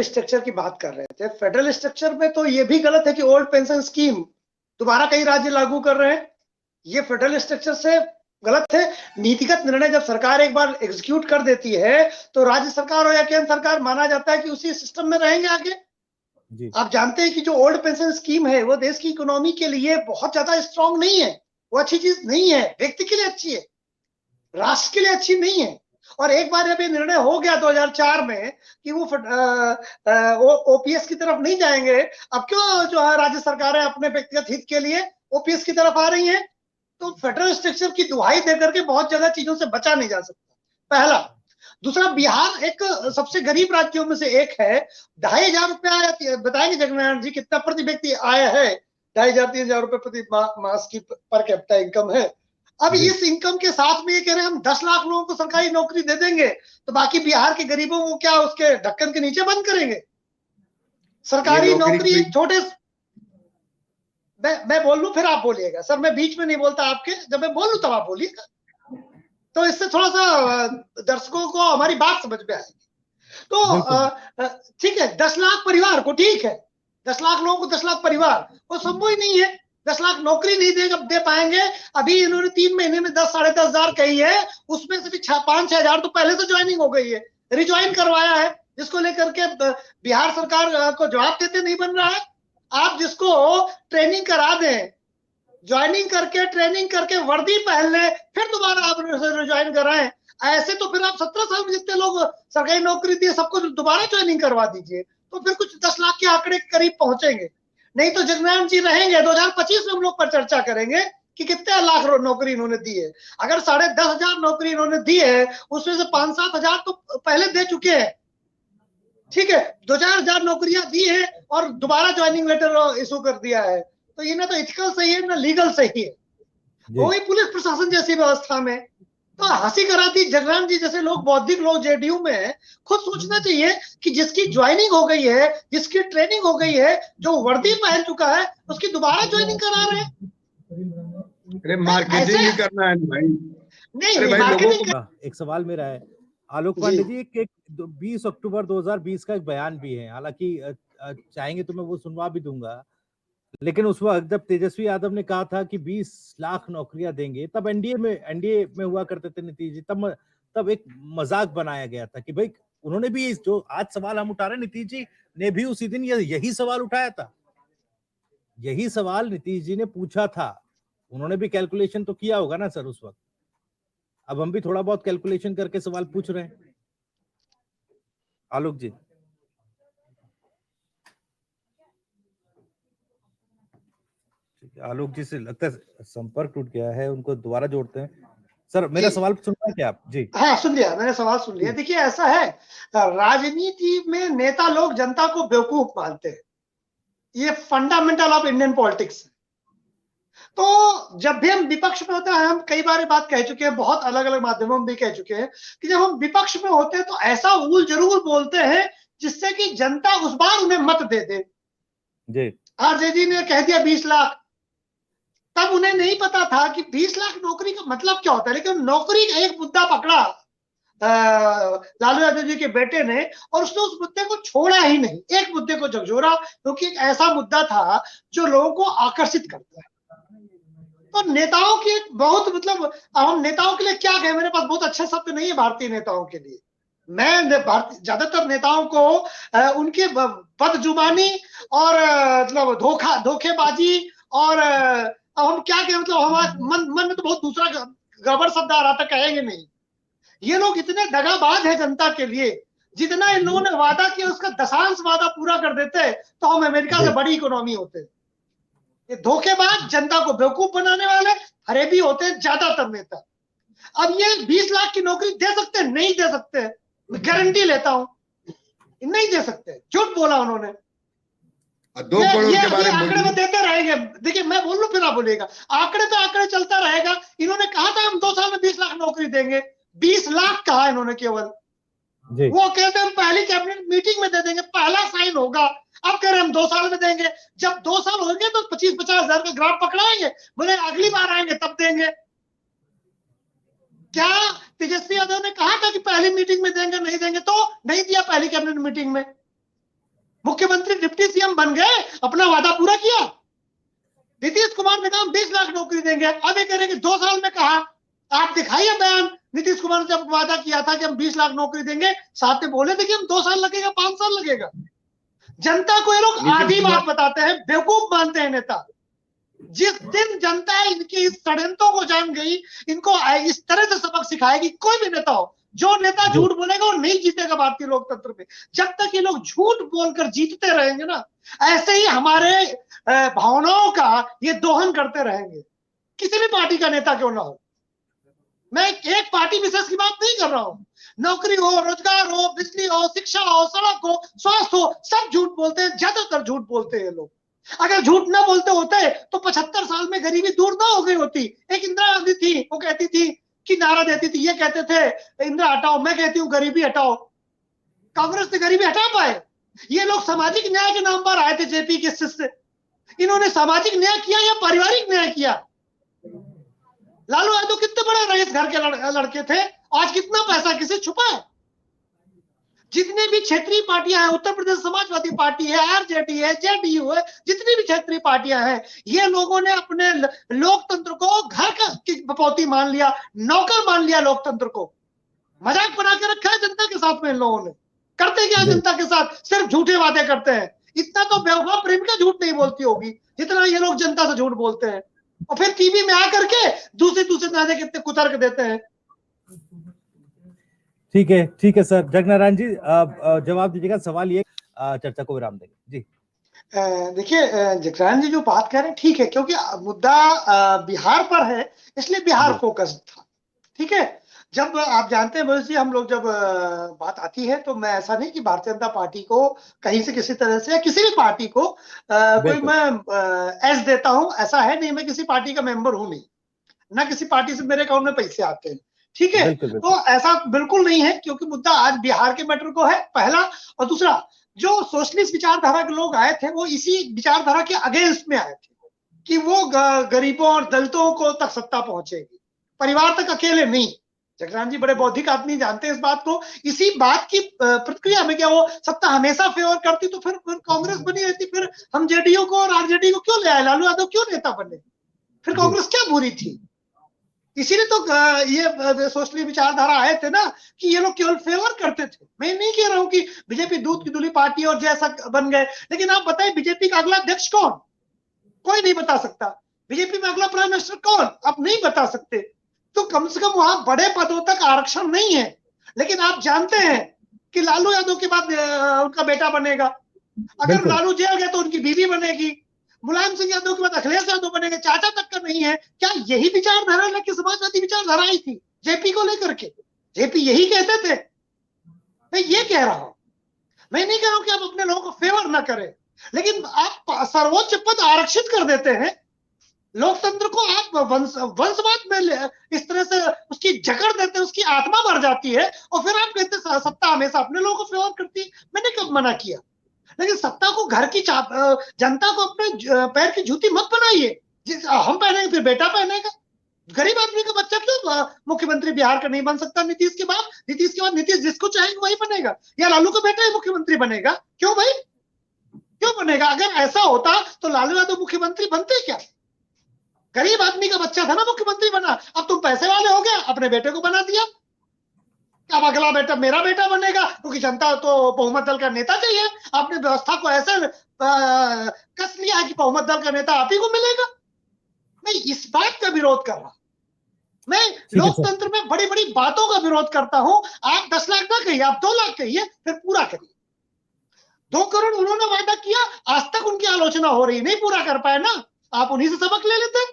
Structure की बात कर रहे थे, फेडरल स्ट्रक्चर में तो ये भी गलत है कि ओल्ड पेंशन स्कीम दोबारा कई राज्य लागू कर रहे हैं। ये फेडरल स्ट्रक्चर से गलत है। नीतिगत निर्णय जब सरकार एक बार एग्जीक्यूट कर देती है तो राज्य सरकार हो या केंद्र सरकार माना जाता है कि उसी सिस्टम में रहेंगे आगे। जी। आप जानते हैं कि जो ओल्ड पेंशन स्कीम है वो देश की इकोनॉमी के लिए बहुत ज्यादा स्ट्रांग नहीं है, वो अच्छी चीज नहीं है, व्यक्ति के लिए अच्छी है, राष्ट्र के लिए अच्छी नहीं है। और एक बार जब ये निर्णय हो गया 2004 में कि वो ओपीएस की तरफ नहीं जाएंगे, अब क्यों जो है राज्य सरकारें अपने व्यक्तिगत हित के लिए ओपीएस की तरफ आ रही हैं? तो फेडरल स्ट्रक्चर की दुहाई देकर के बहुत ज्यादा चीजों से बचा नहीं जा सकता, पहला। दूसरा, बिहार एक सबसे गरीब राज्यों में से एक है। 2,500 रुपया बताएंगे जगनारायण जी कितना प्रति व्यक्ति आय है? 2,500-3,000 रुपए प्रति मास की पर कैपिटा इनकम है। अब इस इनकम के साथ में ये कह रहे हैं हम 10 लाख लोगों को सरकारी नौकरी दे देंगे, तो बाकी बिहार के गरीबों को क्या उसके ढक्कन के नीचे बंद करेंगे? सरकारी नौकरी एक छोटे, मैं बोल लूं फिर आप बोलिएगा। सर मैं बीच में नहीं बोलता आपके, जब मैं बोलूं तब आप बोलिएगा, तो इससे थोड़ा सा दर्शकों को हमारी बात समझ में आएगी। तो ठीक है, 10 लाख परिवार को, ठीक है, 10 लाख लोगों को 10 लाख परिवार, वो संभव ही नहीं है। 10 लाख नौकरी नहीं दे पाएंगे। अभी इन्होंने 3 महीने में 10-10.5 हजार कही है, उसमें से भी 5-6 हजार तो पहले से ज्वाइनिंग हो गई है, रिज्वाइन करवाया है, जिसको लेकर के बिहार सरकार को जवाब देते नहीं बन रहा है। आप जिसको ट्रेनिंग करा दें, ज्वाइनिंग करके ट्रेनिंग करके वर्दी पहन ले, फिर दोबारा आप ज्वाइन कराएं, ऐसे तो फिर आप 17 साल में जितने लोग सरकारी नौकरी दिए सबको दोबारा ज्वाइनिंग करवा दीजिए, तो फिर कुछ 10 लाख के आंकड़े के करीब पहुंचेंगे। नहीं तो जगनारायण जी रहेंगे 2025 में हम लोग पर चर्चा करेंगे कि कितने लाख नौकरी इन्होंने दी है। अगर 10,500 नौकरी इन्होंने दी है, उसमें से 5-7 हजार तो पहले दे चुके हैं, ठीक है, 2-4 हजार नौकरियां दी है और दोबारा ज्वाइनिंग लेटर इशू कर दिया है, तो ये ना तो एथिकल सही है ना लीगल सही है। वही पुलिस प्रशासन जैसी व्यवस्था में तो हंसी कराती जगनारायण जी जैसे लोग, बौद्धिक लोग जेडीयू में, खुद सोचना चाहिए कि जिसकी ज्वाइनिंग हो गई है, जिसकी ट्रेनिंग हो गई है, जो वर्दी पहन चुका है, उसकी दोबारा ज्वाइनिंग करा रहे हैं। अरे मार्केटिंग ही करना है भाई। नहीं मार्केटिंग। एक सवाल मेरा है आलोक पांडे जी, एक 20 अक्टूबर 2020 का एक बयान भी है, हालांकि चाहेंगे तो मैं वो सुनवा भी दूंगा, लेकिन उस वक्त जब तेजस्वी यादव ने कहा था कि 20 लाख नौकरियां देंगे, तब एनडीए में हुआ करते थे नीतीश जी, तब एक मजाक बनाया गया था कि भाई उन्होंने भी जो आज सवाल हम उठा रहे हैं, नीतीश जी ने भी उसी दिन यही सवाल उठाया था, यही सवाल नीतीश जी ने पूछा था, उन्होंने भी कैलकुलेशन तो किया होगा ना सर उस वक्त। अब हम भी थोड़ा बहुत कैलकुलेशन करके सवाल पूछ रहे हैं। आलोक जी, आलोक जी से लगता है संपर्क टूट गया है, उनको दोबारा जोड़ते हैं। सर मेरा सवाल सुन रहे हैं क्या आप? जी हाँ सुन लिया, मैंने सवाल सुन लिया। देखिए ऐसा है, राजनीति में नेता लोग जनता को बेवकूफ मानते हैं, ये फंडामेंटल ऑफ इंडियन पॉलिटिक्स है। तो जब भी हम विपक्ष में होते हैं, हम कई बार बात कह चुके हैं, बहुत अलग अलग माध्यमों में भी कह चुके हैं कि जब हम विपक्ष में होते हैं तो ऐसा ऊल जरूर बोलते हैं जिससे कि जनता उस बार उन्हें मत दे दे। जी आरजेडी ने कह दिया 20 लाख, तब उन्हें नहीं पता था कि 20 लाख नौकरी का मतलब क्या होता है, लेकिन नौकरी का एक मुद्दा पकड़ा लालू यादव जी के बेटे ने, और उसने उस मुद्दे को छोड़ा ही नहीं, एक मुद्दे को झकझोरा, क्योंकि एक ऐसा मुद्दा था जो लोगों को आकर्षित करता है। तो नेताओं की बहुत मतलब, हम नेताओं के लिए क्या कहें, मेरे पास बहुत अच्छे शब्द नहीं है भारतीय नेताओं के लिए। मैं ज्यादातर नेताओं को उनके बदजुबानी और मतलब धोखेबाजी और हम क्या कहें, मतलब हमारे मन में तो बहुत दूसरा गड़बड़ शब्द आ रहा था, कहेंगे नहीं। ये लोग इतने दगाबाज है जनता के लिए, जितना इन लोगों ने वादा किया उसका 10 वादा पूरा कर देते तो हम अमेरिका से बड़ी इकोनॉमी होते। ये धोखेबाज, जनता को बेवकूफ बनाने वाले फरेबी होते हैं ज्यादातर नेता। अब ये 20 लाख की नौकरी दे सकते हैं? नहीं दे सकते, मैं गारंटी लेता हूं, नहीं दे सकते, झूठ बोला उन्होंने। 2 करोड़ के बारे में आंकड़े में देते रहेंगे। देखिए मैं बोल लूं फिर आप बोलिएगा, आंकड़े पे आंकड़े चलता रहेगा। इन्होंने कहा था हम 2 साल में 20 लाख नौकरी देंगे, 20 लाख कहा इन्होंने केवल। वो कहते हैं हम पहली कैबिनेट मीटिंग में दे देंगे, पहला साइन होगा। अब कह रहे हम 2 साल में देंगे, जब 2 साल होंगे तो 25-50 हजार का ग्राफ पकड़ाएंगे, बोले अगली बार आएंगे तब देंगे। क्या तेजस्वी यादव ने कहा था कि पहली मीटिंग में देंगे? नहीं देंगे, तो नहीं दिया पहली कैबिनेट मीटिंग में। मुख्यमंत्री डिप्टी सीएम बन गए, अपना वादा पूरा किया। नीतीश कुमार ने कहा 20 लाख नौकरी देंगे, अब ये कह रहे कि 2 साल में कहा। आप दिखाइए बयान, नीतीश कुमार ने जब वादा किया था कि हम 20 लाख नौकरी देंगे, साथ में बोले थे कि हम 2 साल लगेगा, 5 साल लगेगा। जनता को ये लोग आधी बात बताते हैं, बेवकूफ मानते हैं नेता। जिस दिन जनता इनकी इस षड्यंत्रों को जान गई, इनको इस तरह से सबक सिखाएगी। कोई भी नेता हो, जो नेता झूठ बोलेगा वो नहीं जीतेगा भारतीय लोकतंत्र में। जब तक ये लोग झूठ बोलकर जीतते रहेंगे ना, ऐसे ही हमारे भावनाओं का ये दोहन करते रहेंगे, किसी भी पार्टी का नेता क्यों ना हो। मैं एक पार्टी विशेष की बात नहीं कर रहा हूं। नौकरी हो, रोजगार हो, बिजली हो, शिक्षा हो, सड़क हो, स्वास्थ्य हो, सब झूठ बोलते हैं, ज्यादातर झूठ बोलते हैं लोग। अगर झूठ ना बोलते होते तो 75 साल में गरीबी दूर ना हो गई होती। एक इंदिरा गांधी थी, वो कहती थी कि नारा देती थी, ये कहते थे इंदिरा हटाओ, मैं कहती हूँ गरीबी हटाओ। कांग्रेस ने गरीबी हटा पाए? ये लोग सामाजिक न्याय के नाम पर आए थे जेपी के शिष्य। इन्होंने सामाजिक न्याय किया या पारिवारिक न्याय किया? लालू यादव कितने बड़े रईस घर के लड़के थे, आज कितना पैसा किसी छुपा है? जितनी भी क्षेत्रीय पार्टियां हैं, उत्तर प्रदेश समाजवादी पार्टी है, आरजेडी है, जेडीयू है, जितनी भी क्षेत्रीय पार्टियां हैं, ये लोगों ने अपने लोकतंत्र को घर की बपौती मान लिया, नौकर मान लिया लोकतंत्र को। मजाक बना के रखा है जनता के साथ में इन लोगों ने। करते क्या जनता के साथ? सिर्फ झूठे वादे करते हैं। इतना तो बेवफा प्रेमिका झूठ नहीं बोलती होगी जितना ये लोग जनता से झूठ बोलते हैं, और फिर टीवी में आकर के दूसरे नारे कितने कुतर्क देते हैं। ठीक है सर। जगनारायण जी जवाब दीजिएगा, सवाल ये चर्चा को विराम देंगे जी। देखिए जगनारायण जी जो बात कह रहे हैं ठीक है, क्योंकि मुद्दा बिहार पर है, इसलिए बिहार फोकस था। ठीक है, जब आप जानते हैं मोदी जी, हम लोग जब बात आती है तो मैं ऐसा नहीं कि भारतीय जनता पार्टी को कहीं से किसी तरह से या किसी भी पार्टी को कोई मैं एस देता हूं, ऐसा है नहीं। मैं किसी पार्टी का मेंबर हूं नहीं, ना किसी पार्टी से मेरे अकाउंट में पैसे आते हैं। ठीक है, तो ऐसा बिल्कुल नहीं है, क्योंकि मुद्दा आज बिहार के मैटर को है, पहला। और दूसरा, जो सोशलिस्ट विचारधारा के लोग आए थे वो इसी विचारधारा के अगेंस्ट में आए थे कि वो गरीबों और दलितों को तक सत्ता पहुंचेगी, परिवार तक अकेले नहीं। जगनारायण जी बड़े बौद्धिक आदमी, जानते हैं इस बात को। इसी बात की प्रतिक्रिया में क्या वो सत्ता हमेशा फेवर करती तो फिर कांग्रेस बनी रहती, फिर हम जेडीयू को और आरजेडी को क्यों ले आए? लालू यादव क्यों नेता बने? फिर कांग्रेस क्या बुरी थी? इसीलिए तो ये सोशली विचारधारा आए थे ना कि ये लोग केवल फेवर करते थे। मैं नहीं कह रहा हूं कि बीजेपी दूध की धुली पार्टी और जैसा बन गए, लेकिन आप बताइए बीजेपी का अगला अध्यक्ष कौन? कोई नहीं बता सकता। बीजेपी में अगला प्राइम मिनिस्टर कौन? आप नहीं बता सकते। तो कम से कम वहां बड़े पदों तक आरक्षण नहीं है। लेकिन आप जानते हैं कि लालू यादव के बाद उनका बेटा बनेगा, अगर लालू जेल गए तो उनकी बीवी बनेगी, मुलायम सिंह यादव के बाद अखिलेश यादव बनेंगे, चाचा तक का नहीं है। क्या यही विचारधारा लेके समाजवादी विचारधारा आई थी जेपी को लेकर के? जेपी यही कहते थे। मैं ये कह रहा हूं, मैं नहीं कह रहा हूं कि आप अपने लोगों को फेवर ना करें, लेकिन आप सर्वोच्च पद आरक्षित कर देते हैं। लोकतंत्र को आप वंशवाद में इस तरह से उसकी जकड़ देते हैं, उसकी आत्मा मर जाती है, और फिर आप कहते हैं सत्ता हमेशा अपने लोगों को फेवर करती है। मैंने कब मना किया? लेकिन सत्ता को घर की जनता को अपने पैर की जूती मत बनाइए। हम पहनेंगे फिर बेटा पहनेगा। गरीब आदमी का बच्चा क्यों मुख्यमंत्री बिहार का नहीं बन सकता? नीतीश के बाद नीतीश जिसको चाहेंगे वही बनेगा, या लालू का बेटा ही मुख्यमंत्री बनेगा? क्यों भाई, क्यों बनेगा? अगर ऐसा होता तो लालू यादव मुख्यमंत्री बनते क्या? गरीब आदमी का बच्चा था ना मुख्यमंत्री बना। अब तुम पैसे वाले हो गए, अपने बेटे को बना दिया। अब अगला बेटा मेरा बेटा बनेगा, क्योंकि जनता तो बहुमत दल का नेता चाहिए। आपने व्यवस्था को ऐसे कस लिया है कि बहुमत दल का नेता आप ही को मिलेगा। मैं इस बात का विरोध कर रहा, मैं लोकतंत्र में बड़ी बड़ी बातों का विरोध करता हूं। आप 10 लाख ना कहिए, आप 2 लाख कहिए, फिर पूरा करिए। 2 करोड़ उन्होंने वादा किया, आज तक उनकी आलोचना हो रही, नहीं पूरा कर पाए ना। आप उन्हीं से सबक ले लेते।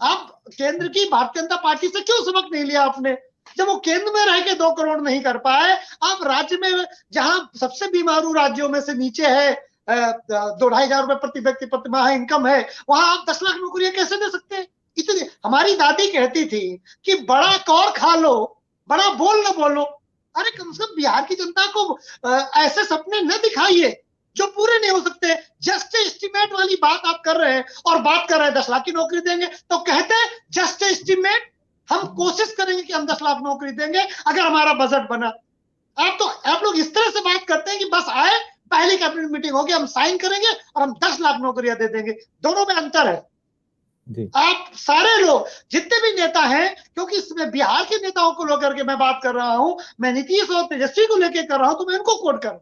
आप केंद्र की भारतीय जनता पार्टी से क्यों सबक नहीं लिया आपने? जब वो केंद्र में रह के 2 करोड़ नहीं कर पाए, आप राज्य में जहां सबसे बीमारू राज्यों में से नीचे है, 2-2,500 रुपए प्रति व्यक्ति प्रति माह इनकम है, वहां आप 10 लाख नौकरियां कैसे दे सकते हैं? इतनी हमारी दादी कहती थी कि बड़ा कौर खा लो, बड़ा बोल न बोलो। अरे कम से कम बिहार की जनता को ऐसे सपने न दिखाइए जो पूरे नहीं हो सकते। जस्ट एस्टिमेट वाली बात आप कर रहे हैं, और बात कर रहे हैं 10 लाख की नौकरी देंगे, तो कहते हैं जस्ट एस्टिमेट, हम कोशिश करेंगे कि हम 10 लाख नौकरी देंगे अगर हमारा बजट बना। आप लोग इस तरह से बात करते हैं कि बस आए पहली कैबिनेट मीटिंग होगी, हम साइन करेंगे और हम 10 लाख नौकरियां दे देंगे। दोनों में अंतर है जी। आप सारे लोग जितने भी नेता हैं, क्योंकि इसमें बिहार के नेताओं को लेकर के मैं बात कर रहा हूं, मैं नीतीश और तेजस्वी को लेकर कर रहा हूं, तो मैं इनको कोट कर रहा हूं।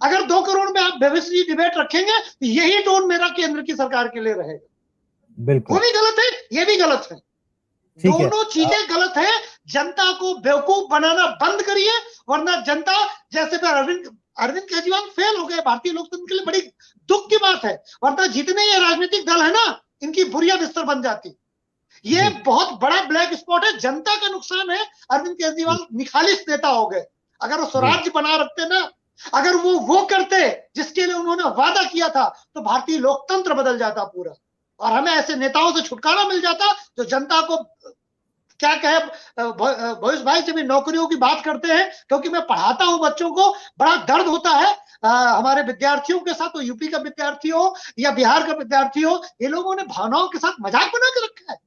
अगर 2 करोड़ में आप भविष्य डिबेट रखेंगे तो यही टोन मेरा केंद्र की सरकार के लिए रहेगा। बिल्कुल, वो भी गलत है, ये भी गलत है, दोनों चीजें गलत है। जनता को बेवकूफ बनाना बंद करिए, वरना जनता जैसे अरविंद केजरीवाल फेल हो गए, भारतीय लोकतंत्र के लिए बड़ी दुख की बात है, वरना जितने ये राजनीतिक दल है ना, इनकी बुरिया बिस्तर बन जाती। ये बहुत बड़ा ब्लैक स्पॉट है, जनता का नुकसान है। अरविंद केजरीवाल निखालिस नेता हो गए। अगर वो स्वराज्य बना रखते ना, अगर वो करते जिसके लिए उन्होंने वादा किया था, तो भारतीय लोकतंत्र बदल जाता पूरा, और हमें ऐसे नेताओं से छुटकारा मिल जाता जो जनता को क्या कहे। भविष्य भाई जब नौकरियों की बात करते हैं, क्योंकि मैं पढ़ाता हूं बच्चों को, बड़ा दर्द होता है हमारे विद्यार्थियों के साथ, तो यूपी का विद्यार्थी हो या बिहार का विद्यार्थी हो, ये लोगों ने भावनाओं के साथ मजाक बना के रखा है।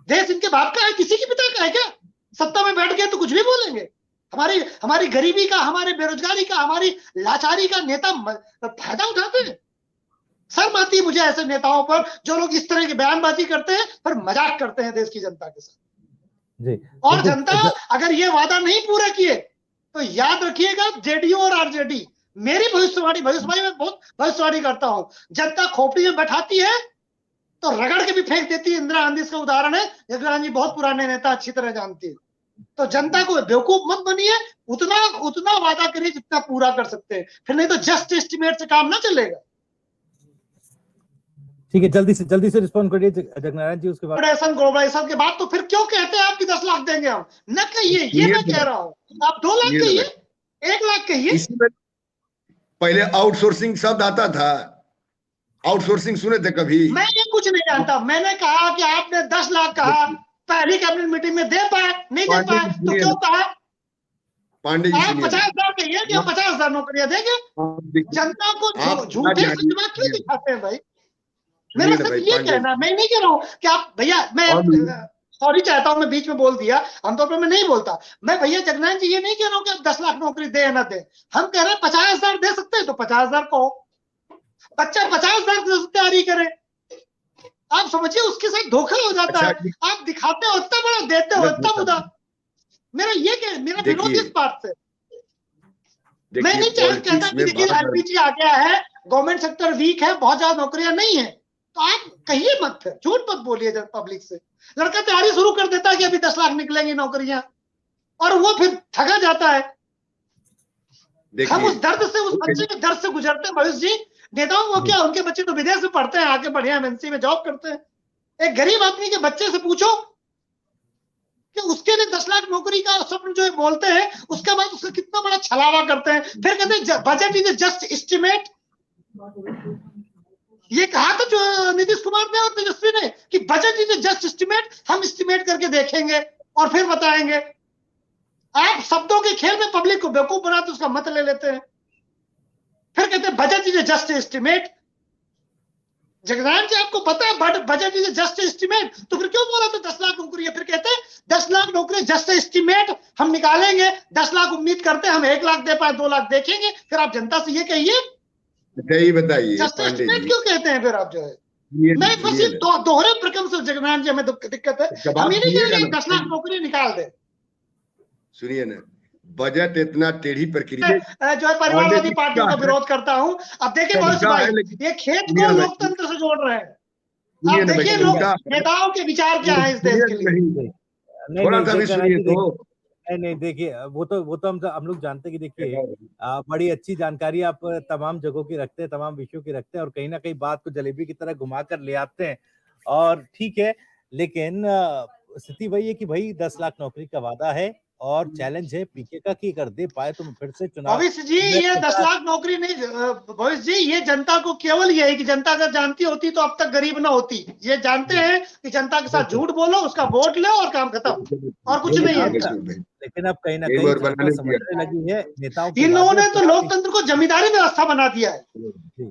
देश इनके बाप का है, किसी के पिता का है क्या? सत्ता में बैठ गए तो कुछ भी बोलेंगे। हमारी गरीबी का, हमारे बेरोजगारी का, हमारी लाचारी का नेता फायदा उठाते हैं। शर्म आती है मुझे ऐसे नेताओं पर जो लोग इस तरह की बयानबाजी करते हैं, पर मजाक करते हैं देश की जनता के साथ जी। और जनता अगर ये वादा नहीं पूरा किए तो याद रखिएगा, जेडीयू और आरजेडी, मेरी भविष्यवाणी, भविष्य भाई मैं बहुत भविष्यवाणी करता हूं, जनता खोपड़ी में बैठाती है तो रगड़ के भी फेंक देती है। इंदिरा गांधी इसका उदाहरण है, इंदिरा गांधी बहुत पुराने नेता, अच्छी तरह जानती है। तो जनता को बेवकूफ मत बनिए, उतना वादा करिए जितना पूरा कर सकते हैं, फिर नहीं तो जस्ट एस्टिमेट से काम ना चलेगा। ठीक है, जल्दी से रिस्पॉन्ड करिए जगनारायण जी। उसके बाद ग्लोबलाइजेशन के बाद तो फिर क्यों कहते हैं आपकी 10 लाख देंगे हम? न कहिए, ये मैं कह रहा हूं, आप 2 लाख कहिए, 1 लाख कहिए। पहले आउटसोर्सिंग शब्द आता था, आउटसोर्सिंग सुने थे कभी? मैं ये कुछ नहीं जानता, मैंने कहा कि आपने 10 लाख कहा, पहली कैबिनेट मीटिंग में दे पाए, नहीं दे पाए तो क्यों कहा? पांडे जी, आप 50,000 कहिए कि हम 50,000 नौकरियां देंगे। जनता को झूठे सचवा क्यों दिखाते हैं भाई? मेरा सिर्फ ये कहना, मैं नहीं कह रहा हूँ कि आप भैया, मैं सॉरी चाहता हूं, मैं बीच में बोल दिया, आमतौर पर मैं नहीं बोलता। मैं भैया जगनारायण जी ये नहीं कह रहा हूँ कि आप 10 लाख नौकरी दे या ना दे, हम कह रहे हैं 50,000 दे सकते हैं तो 50,000 कहो, बच्चा 50,000 की तैयारी करे। आप समझिए उसके साथ धोखा हो जाता है। आप दिखाते हो इतना बड़ा, देते हो इतना मुद्दा। मेरा विरोध इस बात से, मैं नहीं कहता कि देखिए एलपीजी आ गया है, गवर्नमेंट सेक्टर वीक है, बहुत ज्यादा नौकरियां नहीं है, तो आप कहिए मत, फिर झूठ मत बोलिए पब्लिक से। लड़का तैयारी शुरू कर देता है कि अभी 10 लाख निकलेंगी नौकरियां, और वो फिर ठगा जाता है। हम उस दर्द से, उस बच्चे के दर्द से गुजरते हैं भविष्य जी। नेताओं को क्या, उनके बच्चे तो विदेश में पढ़ते हैं, आके बढ़िया एमएनसी में जॉब करते हैं। एक गरीब आदमी के बच्चे से पूछो कि उसके लिए 10 लाख नौकरी का स्वप्न जो बोलते हैं, उसके बाद उसका कितना बड़ा छलावा करते हैं। फिर कहते हैं बजट इज जस्ट एस्टिमेट। ये कहा था जो नीतीश कुमार ने और तेजस्वी ने कि बजट इज जस्ट एस्टिमेट, हम एस्टिमेट करके देखेंगे और फिर बताएंगे। आप शब्दों के खेल में पब्लिक को बेवकूफ बनाते, उसका मत ले लेते हैं, फिर कहते हैं budget is just estimate. Jagnarayan ji आपको पता है बजट इज जस्ट एस्टिमेट, तो फिर क्यों बोला था 10 लाख नौकरी? फिर कहते हैं 10 लाख नौकरी जस्ट एस्टिमेट, हम निकालेंगे, 10 लाख उम्मीद करते हैं हम 1 लाख दे पाए, 2 लाख देखेंगे। फिर आप जनता से ये कहिए, सही बताइए जस्ट एस्टिमेट क्यों कहते हैं? फिर आप जो है, मैं बस ये दोहरे प्रक्रम से जगनारायण जी हमें दिक्कत है, हम ये नहीं कह रहे 10 लाख नौकरी निकाल दे। सुनिए ना, बजट इतना टेढ़ी प्रक्रिया जो है परिवारवादी पार्टियों का विरोध करता हूं। अब देखिए भाई, ये खेत को लोकतंत्र से जोड़ रहे हैं। अब देखिए लोग नेताओं के विचार क्या है इस देश के लिए। थोड़ा सा भी सुनिए तो। नहीं देखिए, वो तो हम लोग जानते हैं कि देखिए बड़ी अच्छी जानकारी आप तमाम जगहों की रखते हैं, तमाम विषयों की रखते हैं, और कहीं ना कहीं बात को जलेबी की तरह घुमा कर ले आते हैं, और ठीक है। लेकिन स्थिति वही है कि भाई 10 लाख नौकरी का वादा है और चैलेंज है पीके का कि अगर दे पाए तो फिर से चुनाव। भविष्य जी ये 10 लाख नौकरी नहीं, भविष्य जी ये जनता को केवल ये है कि जनता अगर जानती होती तो अब तक गरीब ना होती। ये जानते हैं कि जनता के साथ झूठ बोलो, उसका वोट लो और काम खत्म, और कुछ नहीं है। लेकिन अब कहीं ना कहीं समझने लगी है नेताओं, इन लोगों ने तो लोकतंत्र को जमींदारी व्यवस्था बना दिया है।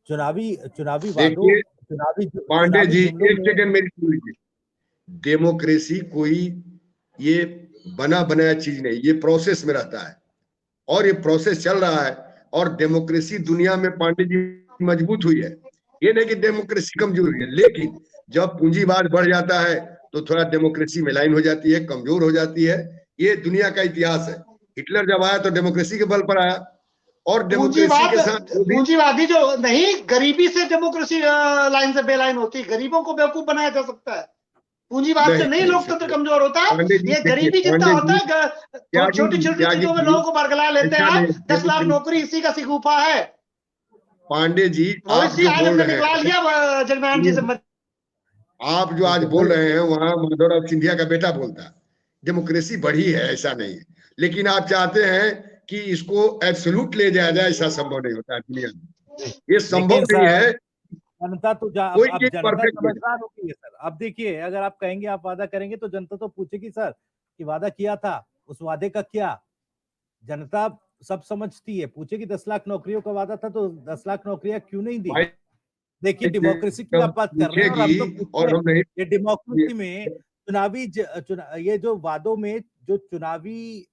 चुनावी वादों, पांडे जी एक सेकंड मेरी सुन लीजिए। डेमोक्रेसी कोई ये बना बनाया चीज नहीं, ये प्रोसेस में रहता है, और ये प्रोसेस चल रहा है। और डेमोक्रेसी दुनिया में पांडे जी मजबूत हुई है। ये नहीं कि डेमोक्रेसी कमजोर हुई है, लेकिन जब पूंजीवाद बढ़ जाता है तो थोड़ा डेमोक्रेसी मिलाइन हो जाती है, कमजोर हो जाती है। ये दुनिया का इतिहास है। हिटलर जब आया तो डेमोक्रेसी के बल पर आया, और डेमोक्रेसी के साथ पूंजीवादी जो नहीं, गरीबी से डेमोक्रेसी लाइन से बेलाइन होती है, गरीबों को बेवकूफ बनाया जा सकता है। पूंजीवाद से नहीं लोकतंत्र कमजोर होता है, ये गरीबी जितना होता है, छोटी छोटी चीजों में लोगों को बरगला लेते हैं। 10 लाख नौकरी इसी का सिगूफा है। पांडे जी आप इसी जो हालत बोल में रहे निकला हैं, लिया जगनारायण जी से। आप जो आज बोल रहे हैं वहां माधवराव सिंधिया का बेटा बोलता है डेमोक्रेसी बढ़ी है, ऐसा नहीं है। लेकिन आप चाहते हैं कि इसको एब्सोल्यूट ले जाया जाए, ऐसा संभव नहीं होता है दुनिया में। ये संभव नहीं है। जनता तो कोई अब चीज जनता परफेक्ट समझदार हो गई है सर। अब देखिए, अगर आप कहेंगे आप वादा करेंगे तो जनता तो पूछेगी सर कि वादा किया था, उस वादे का क्या। जनता सब समझती है, पूछेगी 10 लाख नौकरियों का वादा था तो 10 लाख नौकरियां क्यों नहीं दी। देखिए डेमोक्रेसी की आप बात कर रहे हैं और हम तो पूछते हैं ये डेमोक्रेसी में चुनावी ये जो वादों में जो चुनावी